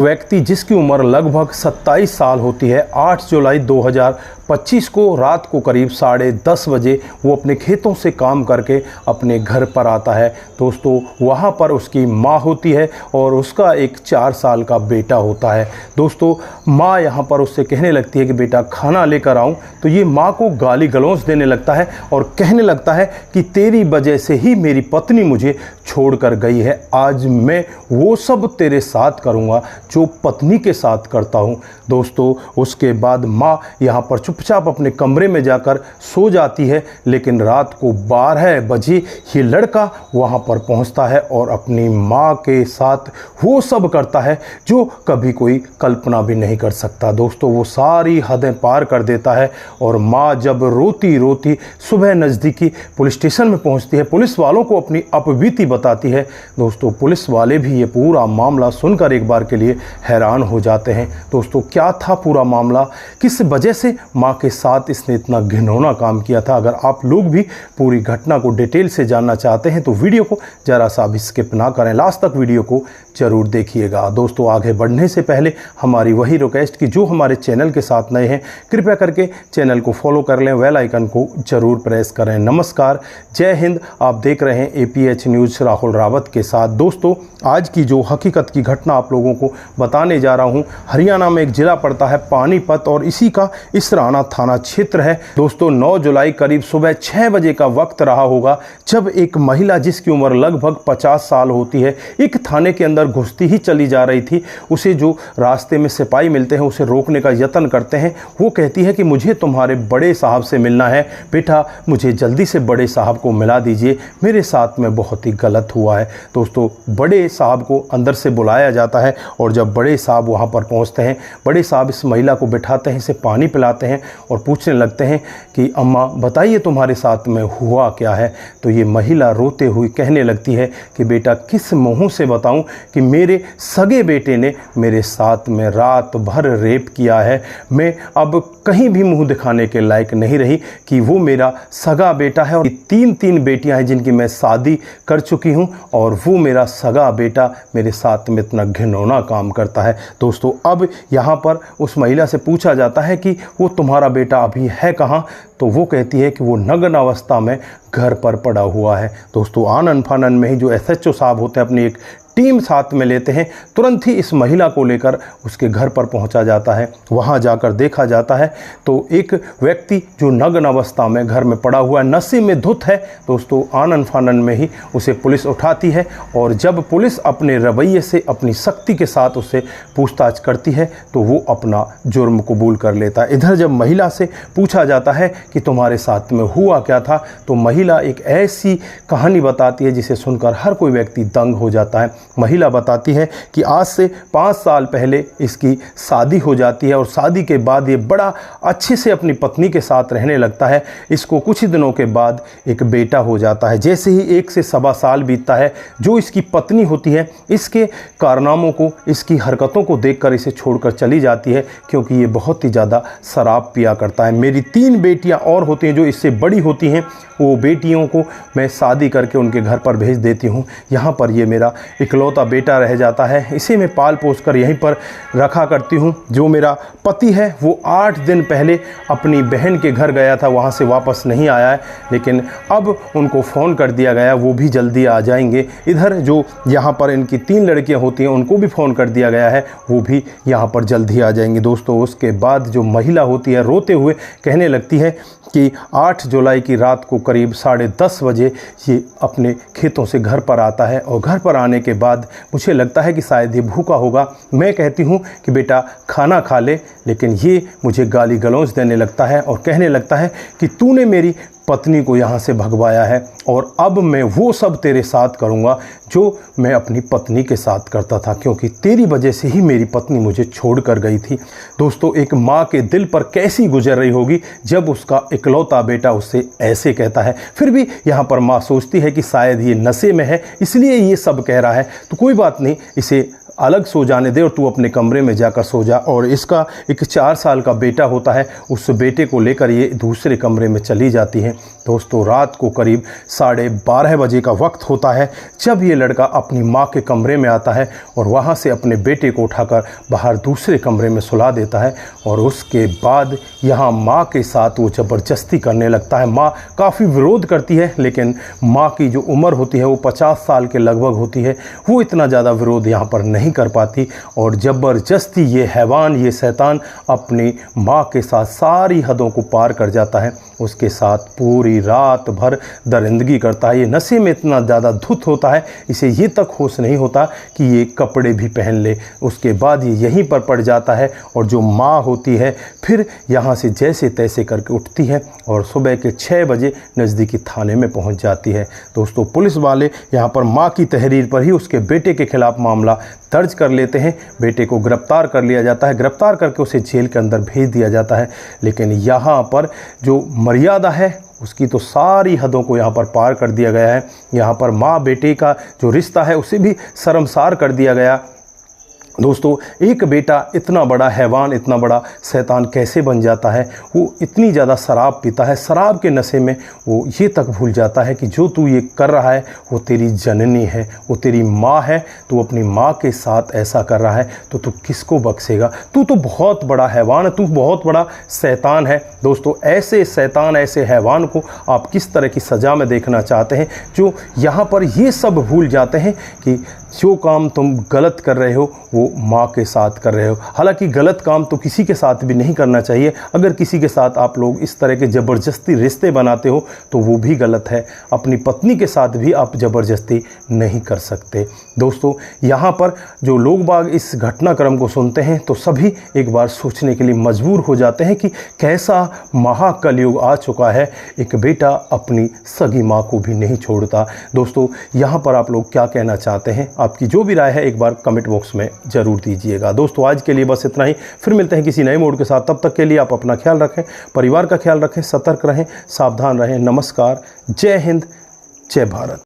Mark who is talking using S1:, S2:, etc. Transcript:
S1: व्यक्ति जिसकी उम्र लगभग 27 साल होती है 8 जुलाई 2025 को रात को करीब 10:30 बजे वो अपने खेतों से काम करके अपने घर पर आता है। दोस्तों वहाँ पर उसकी माँ होती है और उसका एक 4 साल का बेटा होता है। दोस्तों माँ यहाँ पर उससे कहने लगती है कि बेटा खाना लेकर आऊँ, तो ये माँ को गाली गलौज देने लगता है और कहने लगता है कि तेरी वजह से ही मेरी पत्नी मुझे छोड़कर गई है। आज मैं वो सब तेरे साथ करूँगा जो पत्नी के साथ करता हूँ। दोस्तों उसके बाद माँ यहाँ पर चुपचाप अपने कमरे में जाकर सो जाती है, लेकिन रात को 12 बजे ये लड़का वहाँ पर पहुँचता है और अपनी माँ के साथ वो सब करता है जो कभी कोई कल्पना भी नहीं कर सकता। दोस्तों वो सारी हदें पार कर देता है और माँ जब रोती रोती सुबह नज़दीकी पुलिस स्टेशन में पहुँचती है, पुलिस वालों को अपनी अपबीती बताती है। दोस्तों पुलिस वाले भी ये पूरा मामला सुनकर एक बार के लिए हैरान हो जाते हैं। दोस्तों क्या था पूरा मामला, किस वजह से माँ के साथ इसने इतना घिनौना काम किया था। अगर आप लोग भी पूरी घटना को डिटेल से जानना चाहते हैं तो वीडियो को ज़रा सा भी स्किप ना करें, लास्ट तक वीडियो को ज़रूर देखिएगा। दोस्तों आगे बढ़ने से पहले हमारी वही रिक्वेस्ट कि जो हमारे चैनल के साथ नए हैं कृपया करके चैनल को फॉलो कर लें, बेल आइकन को ज़रूर प्रेस करें। नमस्कार, जय हिंद। आप देख रहे हैं APH न्यूज़ राहुल रावत के साथ। दोस्तों आज की जो हकीकत की घटना आप लोगों को बताने जा रहा हूं, हरियाणा में एक ज़िला पड़ता है पानीपत और इसी का इसराना थाना क्षेत्र है। दोस्तों 9 जुलाई करीब सुबह 6 बजे का वक्त रहा होगा जब एक महिला जिसकी उम्र लगभग 50 साल होती है एक थाने के अंदर घुसती ही चली जा रही थी। उसे जो रास्ते में सिपाही मिलते हैं उसे रोकने का यत्न करते हैं। वो कहती है कि मुझे तुम्हारे बड़े साहब से मिलना है, बेटा मुझे जल्दी से बड़े साहब को मिला दीजिए, मेरे साथ में बहुत ही गलत हुआ है। दोस्तों बड़े साहब को अंदर से बुलाया जाता है और जब बड़े साहब वहाँ पर पहुँचते हैं, बड़े साहब इस महिला को बिठाते हैं, इसे पानी पिलाते हैं और पूछने लगते हैं कि अम्मा बताइए तुम्हारे साथ में हुआ क्या है। तो ये महिला रोते हुए कहने लगती है कि बेटा किस मुँह से बताऊँ कि मेरे सगे बेटे ने मेरे साथ में रात भर रेप किया है। मैं अब कहीं भी मुँह दिखाने के लायक नहीं रही कि वो मेरा सगा बेटा है और 3 बेटियां हैं जिनकी मैं शादी कर चुकी हूं और वो मेरा सगा बेटा मेरे साथ में इतना घिनौना काम करता है। दोस्तों अब यहाँ पर उस महिला से पूछा जाता है कि वो तुम्हारा बेटा अभी है कहाँ, तो वो कहती है कि वो नग्न अवस्था में घर पर पड़ा हुआ है। दोस्तों आनन फानन में ही जो SHO साहब होते हैं अपनी एक टीम साथ में लेते हैं, तुरंत ही इस महिला को लेकर उसके घर पर पहुंचा जाता है। वहां जाकर देखा जाता है तो एक व्यक्ति जो नग्न अवस्था में घर में पड़ा हुआ है, नशे में धुत है। दोस्तों आनन फानन में ही उसे पुलिस उठाती है और जब पुलिस अपने रवैये से अपनी सख्ती के साथ उससे पूछताछ करती है तो वो अपना जुर्म कबूल कर लेता है। इधर जब महिला से पूछा जाता है कि तुम्हारे साथ में हुआ क्या था, तो महिला एक ऐसी कहानी बताती है जिसे सुनकर हर कोई व्यक्ति दंग हो जाता है। महिला बताती है कि आज से 5 साल पहले इसकी शादी हो जाती है और शादी के बाद ये बड़ा अच्छे से अपनी पत्नी के साथ रहने लगता है। इसको कुछ ही दिनों के बाद एक बेटा हो जाता है। जैसे ही 1 से सवा साल बीतता है, जो इसकी पत्नी होती है इसके कारनामों को, इसकी हरकतों को देखकर इसे छोड़कर चली जाती है क्योंकि ये बहुत ही ज़्यादा शराब पिया करता है। मेरी 3 बेटियां और होती हैं जो इससे बड़ी होती हैं, वो बेटियों को मैं शादी करके उनके घर पर भेज देती हूँ। यहाँ पर ये मेरा इकलौता बेटा रह जाता है, इसे मैं पाल पोस कर यहीं पर रखा करती हूँ। जो मेरा पति है वो 8 दिन पहले अपनी बहन के घर गया था, वहाँ से वापस नहीं आया है, लेकिन अब उनको फ़ोन कर दिया गया, वो भी जल्दी आ जाएंगे। इधर जो यहाँ पर इनकी 3 लड़कियाँ होती हैं उनको भी फ़ोन कर दिया गया है, वो भी यहाँ पर जल्दी आ जाएंगी। दोस्तों उसके बाद जो महिला होती है रोते हुए कहने लगती है कि 8 जुलाई की रात को करीब 10:30 बजे ये अपने खेतों से घर पर आता है और घर पर आने के बाद मुझे लगता है कि शायद ये भूखा होगा। मैं कहती हूँ कि बेटा खाना खा ले, लेकिन ये मुझे गाली गलौज देने लगता है और कहने लगता है कि तूने मेरी पत्नी को यहाँ से भगवाया है और अब मैं वो सब तेरे साथ करूँगा जो मैं अपनी पत्नी के साथ करता था, क्योंकि तेरी वजह से ही मेरी पत्नी मुझे छोड़ कर गई थी। दोस्तों एक माँ के दिल पर कैसी गुजर रही होगी जब उसका इकलौता बेटा उससे ऐसे कहता है। फिर भी यहाँ पर माँ सोचती है कि शायद ये नशे में है इसलिए ये सब कह रहा है, तो कोई बात नहीं, इसे अलग सो जाने दे और तू अपने कमरे में जाकर सो जा। और इसका एक 4 साल का बेटा होता है, उस बेटे को लेकर ये दूसरे कमरे में चली जाती है। दोस्तों रात को करीब 12:30 बजे का वक्त होता है जब ये लड़का अपनी माँ के कमरे में आता है और वहाँ से अपने बेटे को उठाकर बाहर दूसरे कमरे में सुला देता है। और उसके बाद यहाँ माँ के साथ वो ज़बरदस्ती करने लगता है। माँ काफ़ी विरोध करती है, लेकिन माँ की जो उम्र होती है वो 50 साल के लगभग होती है, वो इतना ज़्यादा विरोध यहाँ पर नहीं कर पाती और ज़बरदस्ती ये हैवान, ये शैतान अपनी माँ के साथ सारी हदों को पार कर जाता है। उसके साथ पूरी रात भर दरिंदगी करता है। ये नशे में इतना ज़्यादा धुत होता है, इसे ये तक होश नहीं होता कि ये कपड़े भी पहन ले। उसके बाद ये यहीं पर पड़ जाता है और जो माँ होती है फिर यहाँ से जैसे तैसे करके उठती है और सुबह के 6 बजे नज़दीकी थाने में पहुँच जाती है। दोस्तों पुलिस वाले यहाँ पर माँ की तहरीर पर ही उसके बेटे के खिलाफ मामला दर्ज कर लेते हैं। बेटे को गिरफ्तार कर लिया जाता है, गिरफ्तार करके उसे जेल के अंदर भेज दिया जाता है। लेकिन यहाँ पर जो मर्यादा है उसकी तो सारी हदों को यहाँ पर पार कर दिया गया है। यहाँ पर माँ बेटे का जो रिश्ता है उसे भी शर्मसार कर दिया गया। दोस्तों एक बेटा इतना बड़ा हैवान, इतना बड़ा शैतान कैसे बन जाता है? वो इतनी ज़्यादा शराब पीता है, शराब के नशे में वो ये तक भूल जाता है कि जो तू ये कर रहा है वो तेरी जननी है, वो तेरी माँ है। तू अपनी माँ के साथ ऐसा कर रहा है तो तू किसको बख्शेगा? तू तो बहुत बड़ा हैवान है, तू बहुत बड़ा शैतान है। दोस्तों ऐसे शैतान, ऐसे हैवान को आप किस तरह की सज़ा में देखना चाहते हैं, जो यहाँ पर ये सब भूल जाते हैं कि जो काम तुम गलत कर रहे हो वो माँ के साथ कर रहे हो। हालांकि गलत काम तो किसी के साथ भी नहीं करना चाहिए। अगर किसी के साथ आप लोग इस तरह के ज़बरदस्ती रिश्ते बनाते हो तो वो भी गलत है। अपनी पत्नी के साथ भी आप ज़बरदस्ती नहीं कर सकते। दोस्तों यहाँ पर जो लोग बाग इस घटनाक्रम को सुनते हैं तो सभी एक बार सोचने के लिए मजबूर हो जाते हैं कि कैसा महाकलयुग आ चुका है, एक बेटा अपनी सगी माँ को भी नहीं छोड़ता। दोस्तों यहाँ पर आप लोग क्या कहना चाहते हैं? आपकी जो भी राय है एक बार कमेंट बॉक्स में ज़रूर दीजिएगा। दोस्तों आज के लिए बस इतना ही, फिर मिलते हैं किसी नए मोड के साथ। तब तक के लिए आप अपना ख्याल रखें, परिवार का ख्याल रखें, सतर्क रहें, सावधान रहें। नमस्कार, जय हिंद, जय भारत।